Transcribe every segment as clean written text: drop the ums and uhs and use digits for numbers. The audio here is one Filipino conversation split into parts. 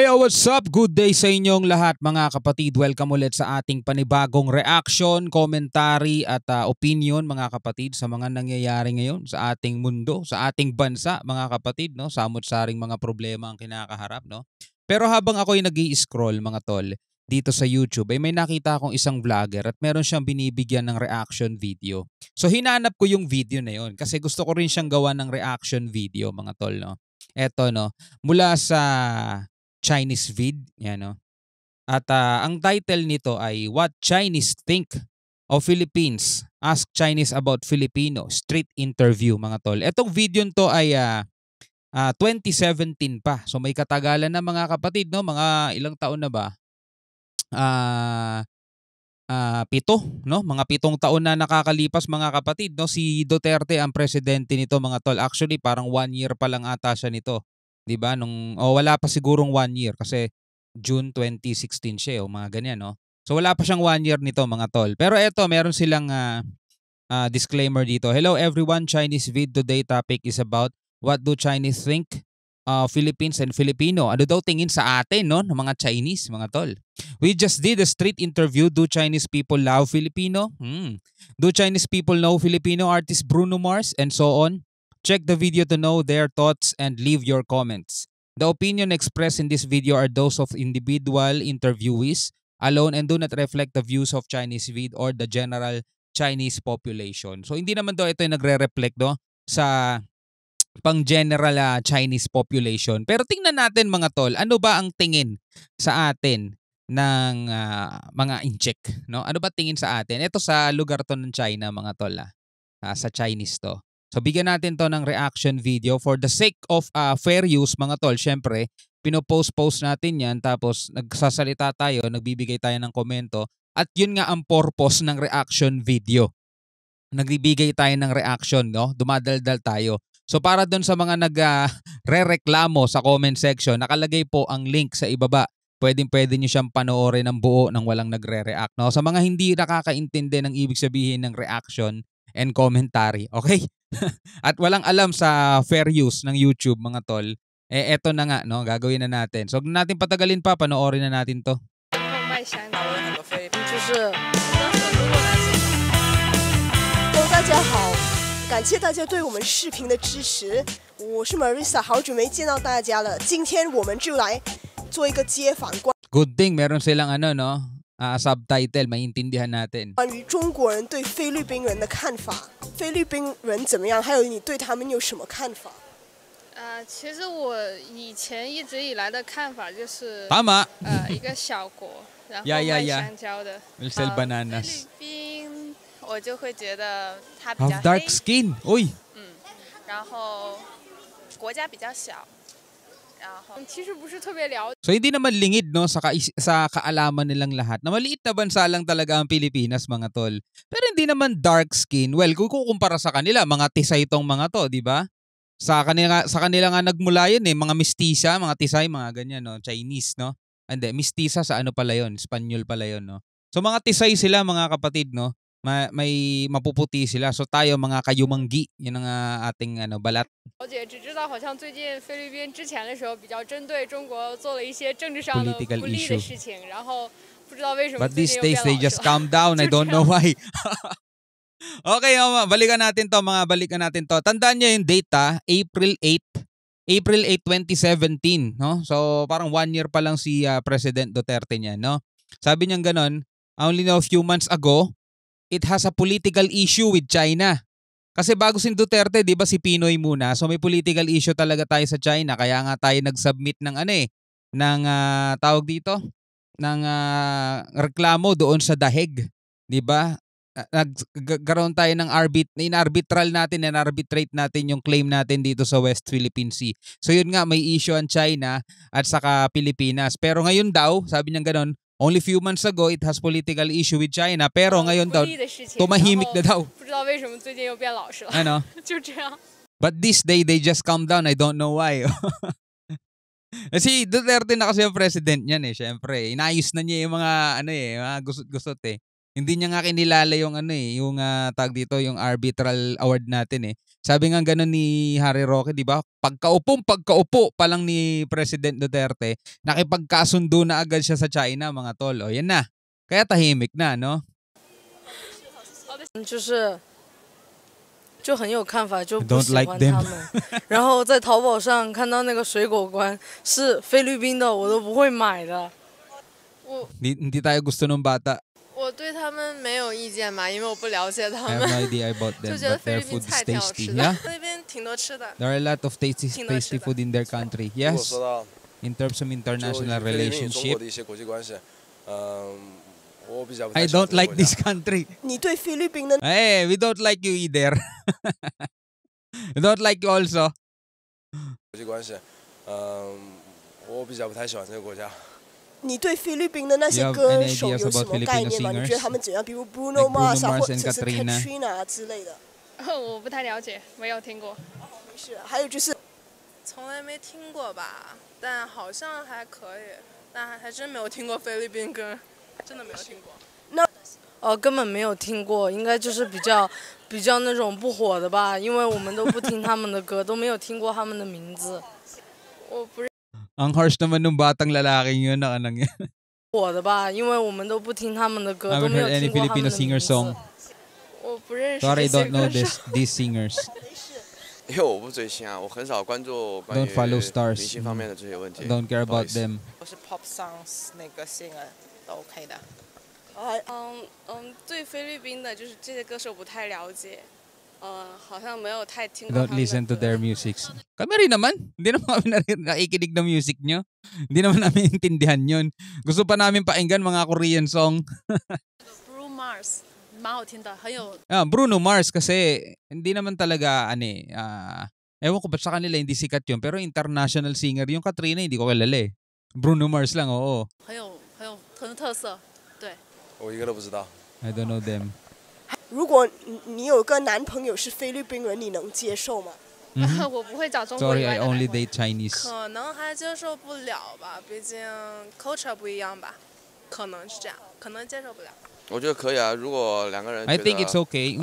Heyo, what's up? Good day sa inyong lahat mga kapatid. Welcome ulit sa ating panibagong reaction, commentary at opinion mga kapatid sa mga nangyayari ngayon sa ating mundo, sa ating bansa mga kapatid, no? Samot-saring mga problema ang kinakaharap, no? Pero habang ako'y nag-i-scroll mga tol dito sa YouTube, ay may nakita akong isang vlogger at meron siyang binibigyan ng reaction video. So hinanap ko yung video na yon kasi gusto ko rin siyang gawa ng reaction video mga tol, no? Eto, no, mula sa Chinese vid, yan, no? At ang title nito ay What Chinese Think of Philippines? Ask Chinese about Filipino. Street interview mga tol. Etong video to ay 2017 pa. So may katagalan na mga kapatid, no? Mga ilang taon na ba? 7, no? Mga 7 taon na nakakalipas mga kapatid, no? Si Duterte ang presidente nito mga tol. Actually parang 1 year pa lang ata siya nito. 'Di ba? Wala pa sigurong 1 year kasi June 2016 siya, mga ganyan, no? So wala pa siyang 1 year nito mga tol. Pero eto, meron silang disclaimer dito. Hello everyone, Chinese vid today topic is about what do Chinese think Philippines and Filipino. Ano daw tingin sa atin, no, ng mga Chinese, mga tol? We just did a street interview. Do Chinese people love Filipino? Do Chinese people know Filipino artist Bruno Mars? And so on. Check the video to know their thoughts and leave your comments. The opinion expressed in this video are those of individual interviewees alone and do not reflect the views of Chinese vid or the general Chinese population. So hindi naman daw ito yung nagre-reflect, no, sa pang-general Chinese population. Pero tingnan natin mga tol, ano ba ang tingin sa atin ng mga incheck, no? Ano ba tingin sa atin? Ito sa lugar to ng China mga tol, sa Chinese to. So bigyan natin to ng reaction video for the sake of fair use mga tol. Syempre, pinopost-post natin yan tapos nagsasalita tayo, nagbibigay tayo ng komento at yun nga ang purpose ng reaction video. Nagbibigay tayo ng reaction, no? Dumadaldal tayo. So para doon sa mga nagre-reklamo sa comment section, nakalagay po ang link sa ibaba. Pwede nyo siyang panoorin ng buo nang walang nagre-react, no? Sa mga hindi nakakaintindi ng ibig sabihin ng reaction and commentary, okay? At walang alam sa fair use ng YouTube mga tol, eto na nga, no, gagawin na natin. So huwag natin patagalin pa, panoorin na natin to. Hello， 大家好，感谢大家对我们视频的支持。我是 Marissa， 好久没见到大家了。今天我们就来做一个街访 Good thing meron silang subtitle, maintindihan natin. 关于中国人对菲律宾人的看法，菲律宾人怎么样？还有你对他们有什么看法？其实我以前一直以来的看法就是，一个小国，然后卖香蕉的。Sell bananas. 菲律宾，我就会觉得它比较 Have dark skin. Uy. 然后国家比较小。其实不是特别了解。 So hindi naman lingid, no, sa kaalaman nilang lahat na maliit na bansa lang talaga ang Pilipinas mga tol. Pero hindi naman dark skin. Well, kung kukumpara sa kanila, mga tisay itong mga to, di ba? Sa kanila nga nagmula yun, mga mistisa, mga tisay, mga ganyan, no, Chinese, no. Hindi, mistisa sa ano pala yun, Espanyol pala yun, no. So mga tisay sila mga kapatid, no. May mapuputi sila. So tayo mga kayumanggi, yun ang ating balat. 只知道好像最近菲律宾之前的时候比较针对中国做了一些政治上的不利的事情，然后不知道为什么 But these days they just calm down. I don't know why. Okay, balikan natin to. Tandaan niyo yung date, April 8, 2017, no? So parang 1 year pa lang si President Duterte niya, no? Sabi niya ganon, only a few months ago, it has a political issue with China. Kasi bago si Duterte, 'di ba, si Pinoy muna. So may political issue talaga tayo sa China. Kaya nga tayo nag-submit ng tawag dito, ng reklamo doon sa dahig, 'di ba? Nagkaroon tayo ng in-arbitrate natin yung claim natin dito sa West Philippine Sea. So yun nga, may issue ang China at saka Pilipinas. Pero ngayon daw, sabi niya ganoon, only few months ago, it has political issue with China. Pero ngayon daw, tumahimik na daw. Ano? But this day, they just calm down. I don't know why. Si Duterte na kasi yung president niyan, syempre. Inayos na niya yung mga, mga gusot-gusot, Hindi niya nga kinilala yung ano eh, yung tag dito, yung arbitral award natin eh. Sabi nga gano'n ni Harry Roque, 'di ba? Pagkaupo pa lang ni President Duterte, nakipagkasundo na agad siya sa China, mga tol. O yan na. Kaya tahimik na, no? 就很有看法，就不喜欢他们。然后在淘宝上看到那个水果罐是菲律宾的，我都不会买的。Hindi tayo gusto ng bata. 我对他们没有意见嘛，因为我不了解他 I 们。 have no idea about them, 就觉得 but 菲 their 律宾 food is 菜挺好 tasty. 吃的， Yeah? 那边挺多吃的。 There are a lot of tasty food in their country. 如果 Yes. 说到 In terms of 就 international 以菲律宾与中国 relationship, 的一些国际关系，我比较不 I 太喜欢 don't 这个 like 国 this 家。 country. 你对菲律宾的 Hey, we don't like you either. We don't like you also. 国际关系，我比较不太喜欢这个国家。你对菲律宾的那些 You have 歌 any 手 ideas 有什 about 么概 Filipino 念吗？你 singers? 觉得他们怎样？比如 Bruno Like Bruno Mars 啊， Mars 或者 and 是 Katrina Katrina 之类的。我不太了解，没有听过。没事，还有就是从来没听过吧，但好像还可以，但还真没有听过菲律宾歌，真的没有听过。根本没有听过，应该就是比较那种不火的吧，因为我们都不听他们的歌，都没有听过他们的名字。我不认 Ang harsh naman ng batang lalaking yun na anong yan. 火的吧，因为我们都不听他们的歌， I 都 haven't 没有 heard any 听过他们 Filipino 的名 singer 字。 song. 我不认识 Sorry, I 这些 don't know 歌手。 these singers. 因为我不追星啊，我很少关注关于 Don't follow stars. 明星方面的这些问题。 Don't care 不好 about 意思 them. 我是 pop songs 那个 singer 都 OK 的。对菲律宾的就是这些歌手不太了解，好像没有太听过 Don't 他们的 listen to 歌 their musics. Kami rin naman. Hindi naman kami nakikinig ng music nyo. Hindi naman namin intindihan yun. Gusto pa namin pakinggan mga Korean song. Bruno Mars 蛮好听的，很有 Bruno Mars kasi hindi naman talaga ewan ko ba't sa kanila hindi sikat yun, pero international singer yung Katrina hindi ko kilala eh. Bruno Mars lang, oo. 很特色。对，我一个都不知道。 I don't know them. 如果你有个男朋友是菲律宾人，你能接受吗？我不会找中国以 Sorry, 外 I 的男 only 朋友。 date Chinese. 可能还接受不了吧，毕竟 culture 不一样吧，可能是这样，可能接受不了。我觉得可以啊，如果两个人 I 觉 think 得 it's okay.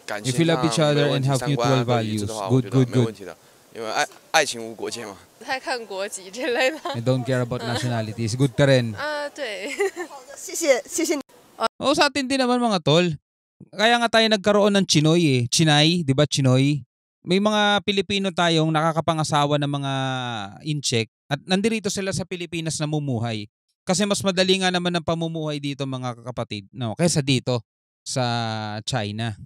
感 If 情 you 上 love each 没 other 有问 and 题， have 三观 mutual 都一致 values, 的话，我 good, 觉得 good, 没有 good. 问题的，因为爱情无国界嘛。不太看国籍之类的。 I don't care about nationalities. Good ka rin. 对。好的，谢谢你。 Oo, sa atin din naman mga tol. Kaya nga tayo nagkaroon ng Chinoy eh. Chinay, di ba Chinoy? May mga Pilipino tayong nakakapangasawa ng mga incheck at nandirito sila sa Pilipinas namumuhay. Kasi mas madali nga naman ang pamumuhay dito mga kapatid, no, kaysa dito sa China.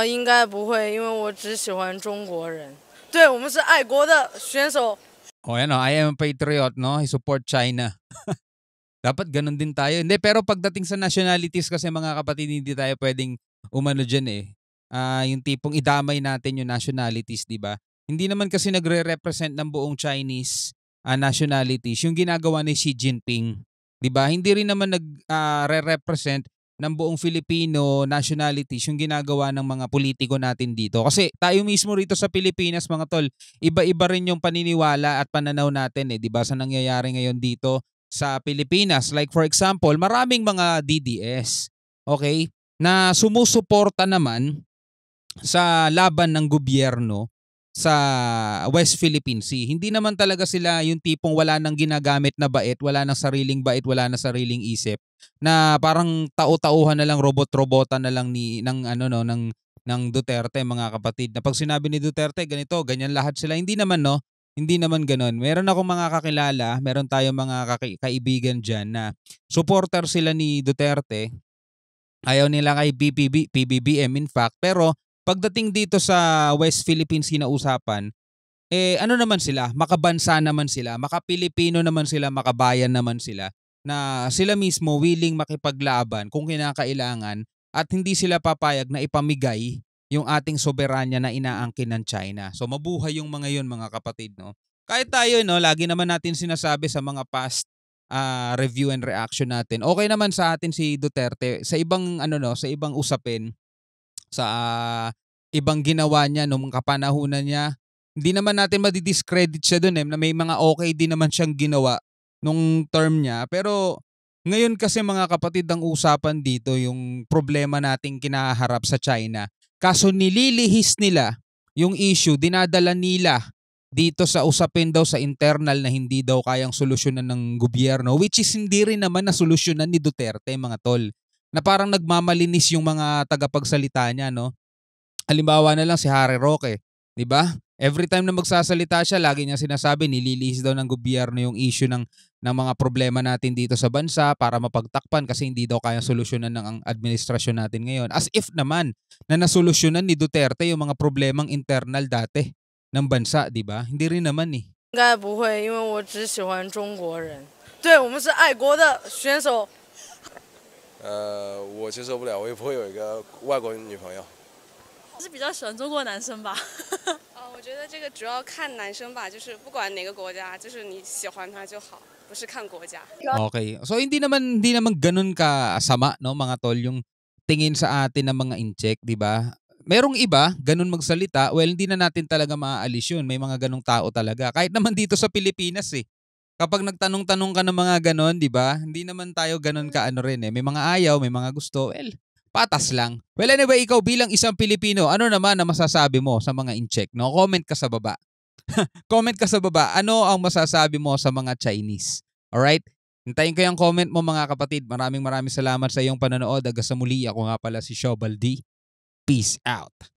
应该不会，因为我只喜欢中国人。对，我们是爱国的选手。 O yan o, I am a patriot, no? I support China. Dapat ganun din tayo. Hindi, pero pagdating sa nationalities kasi mga kapatid, hindi tayo pwedeng umano dyan eh. Yung tipong idamay natin yung nationalities, di ba? Hindi naman kasi nagre-represent ng buong Chinese nationalities yung ginagawa ni Xi Jinping. Di ba? Hindi rin naman nagre-represent ng buong Filipino nationalities yung ginagawa ng mga politiko natin dito. Kasi tayo mismo rito sa Pilipinas, mga tol, iba-iba rin yung paniniwala at pananaw natin eh, 'di ba, sa nangyayari ngayon dito sa Pilipinas. Like for example, maraming mga DDS, okay, na sumusuporta naman sa laban ng gobyerno sa West Philippine Sea. Hindi naman talaga sila yung tipong wala nang ginagamit na bait, wala nang sariling bait, wala nang sariling isip, na parang tao-tauhan na lang, robot-robotan na lang ng Duterte, mga kapatid. Na pag sinabi ni Duterte ganito, ganyan lahat sila. Hindi naman, no. Hindi naman ganoon. Meron akong mga kakilala, meron tayong mga kaibigan diyan na supporter sila ni Duterte. Ayaw nila kay PBBM in fact, pero pagdating dito sa West Philippine Sea na usapan, ano naman sila, makabansa naman sila, makapilipino naman sila, makabayan naman sila, na sila mismo willing makipaglaban kung kinakailangan at hindi sila papayag na ipamigay yung ating soberanya na inaangkin ng China. So mabuhay yung mga yun, mga kapatid, no? Kahit tayo, no, lagi naman natin sinasabi sa mga past review and reaction natin. Okay naman sa atin si Duterte sa ibang sa ibang usapin, sa ibang ginawa niya nung kapanahunan niya. Hindi naman natin madidiscredit siya doon na may mga okay din naman siyang ginawa nung term niya. Pero Ngayon kasi mga kapatid, ang usapan dito yung problema nating kinaharap sa China. Kaso nililihis nila yung issue, dinadala nila dito sa usapin daw sa internal na hindi daw kayang solusyonan ng gobyerno, which is hindi rin naman na solusyonan ni Duterte, mga tol. Na parang nagmamalinis yung mga tagapagsalita niya, no? Halimbawa na lang si Harry Roque, 'di ba? Every time na magsasalita siya, lagi niya sinasabi nililihis daw ng gobyerno yung issue ng mga problema natin dito sa bansa para mapagtakpan kasi hindi daw kayang solusyonan ng ang administrasyon natin ngayon. As if naman na nasolusyonan ni Duterte yung mga problemang internal dati ng bansa, 'di ba? Hindi rin naman eh. 应该不会，因为我只喜欢中国人。对，我们是爱国的选手。我接受不了，我也不会有一个外国女朋友。是比较喜欢中国男生吧。我觉得这个主要看男生吧，就是不管哪个国家，就是你喜欢他就好，不是看国家。Okay. So hindi naman ganun kasama, no, mga tol, yung tingin sa atin ng mga incheck, 'di ba? Merong iba ganun magsalita, well hindi na natin talaga maaalis yun. May mga ganung tao talaga. Kahit naman dito sa Pilipinas eh. Kapag nagtanong-tanong ka ng mga ganon, 'di ba? Hindi naman tayo ganun kaano rin eh. May mga ayaw, may mga gusto. Well, patas lang. Well, anyway, ikaw bilang isang Pilipino, ano naman na masasabi mo sa mga incheck, no? Comment ka sa baba. Comment ka sa baba. Ano ang masasabi mo sa mga Chinese? Alright? Hintayin ko yung comment mo mga kapatid. Maraming salamat sa iyong panonood. Hanggang sa muli, ako nga pala si Shobal D. Peace out.